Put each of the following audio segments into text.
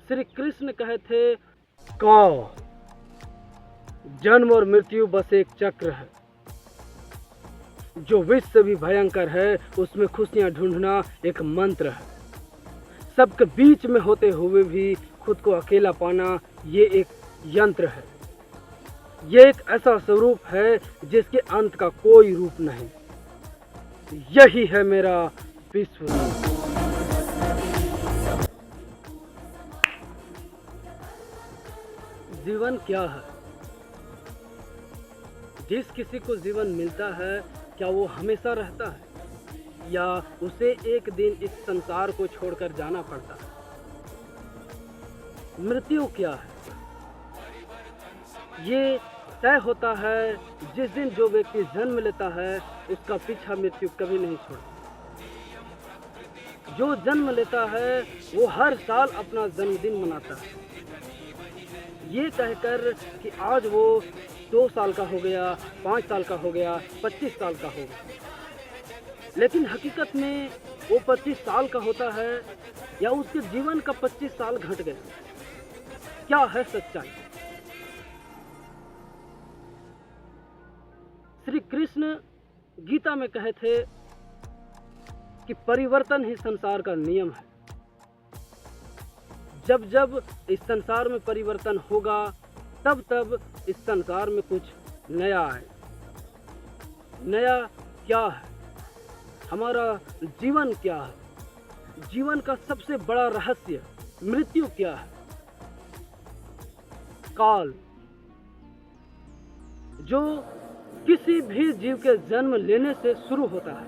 श्री कृष्ण कहे थे, का जन्म और मृत्यु बस एक चक्र है, जो विश्व से भी भयंकर है, उसमें खुशियां ढूंढना एक मंत्र है। सबके बीच में होते हुए भी खुद को अकेला पाना ये एक यंत्र है। ये एक ऐसा स्वरूप है जिसके अंत का कोई रूप नहीं। यही है मेरा विश्व रूप। जीवन क्या है? जिस किसी को जीवन मिलता है, क्या वो हमेशा रहता है या उसे एक दिन इस संसार को छोड़कर जाना पड़ता है? मृत्यु क्या है? ये तय होता है जिस दिन जो व्यक्ति जन्म लेता है, उसका पीछा मृत्यु कभी नहीं छोड़ता। जो जन्म लेता है वो हर साल अपना जन्मदिन मनाता है, ये कहकर कि आज वो 2 साल का हो गया, 5 साल का हो गया, 25 साल का हो गया। लेकिन हकीकत में वो 25 साल का होता है या उसके जीवन का 25 साल घट गया? क्या है सच्चाई? श्री कृष्ण गीता में कहे थे कि परिवर्तन ही संसार का नियम है। जब जब इस संसार में परिवर्तन होगा, तब तब इस संसार में कुछ नया आए। नया क्या है? हमारा जीवन क्या है? जीवन का सबसे बड़ा रहस्य मृत्यु क्या है? काल, जो किसी भी जीव के जन्म लेने से शुरू होता है,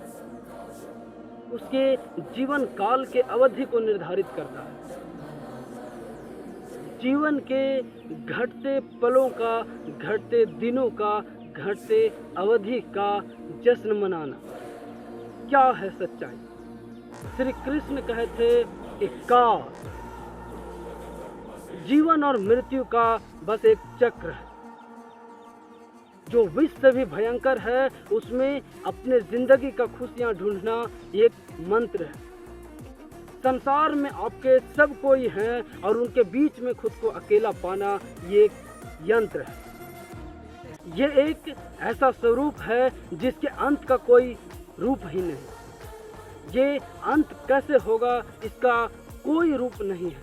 उसके जीवन काल के अवधि को निर्धारित करता है। जीवन के घटते पलों का, घटते दिनों का, घटते अवधि का जश्न मनाना। क्या है सच्चाई? श्री कृष्ण कहे थे कि का जीवन और मृत्यु का बस एक चक्र है, जो विश्व से भी भयंकर है, उसमें अपने जिंदगी का खुशियां ढूंढना एक मंत्र है। संसार में आपके सब कोई हैं और उनके बीच में खुद को अकेला पाना ये एक यंत्र है। ये एक ऐसा स्वरूप है जिसके अंत का कोई रूप ही नहीं। ये अंत कैसे होगा, इसका कोई रूप नहीं है।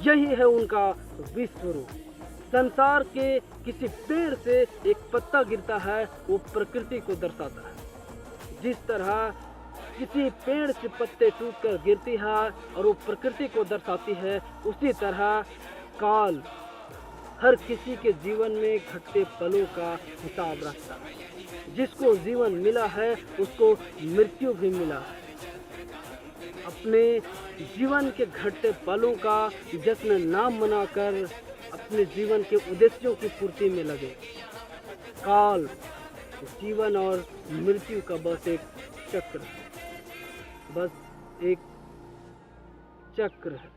यही है उनका विश्व रूप। संसार के किसी पेड़ से एक पत्ता गिरता है, वो प्रकृति को दर्शाता है। जिस तरह किसी पेड़ से पत्ते टूटकर गिरती है और वो प्रकृति को दर्शाती है, उसी तरह काल हर किसी के जीवन में घटते पलों का हिसाब रखता है। जिसको जीवन मिला है, उसको मृत्यु भी मिला है। अपने जीवन के घटते पलों का जश्न नाम मनाकर अपने जीवन के उद्देश्यों की पूर्ति में लगे। काल जीवन और मृत्यु का बस एक चक्र है, बस एक चक्र है।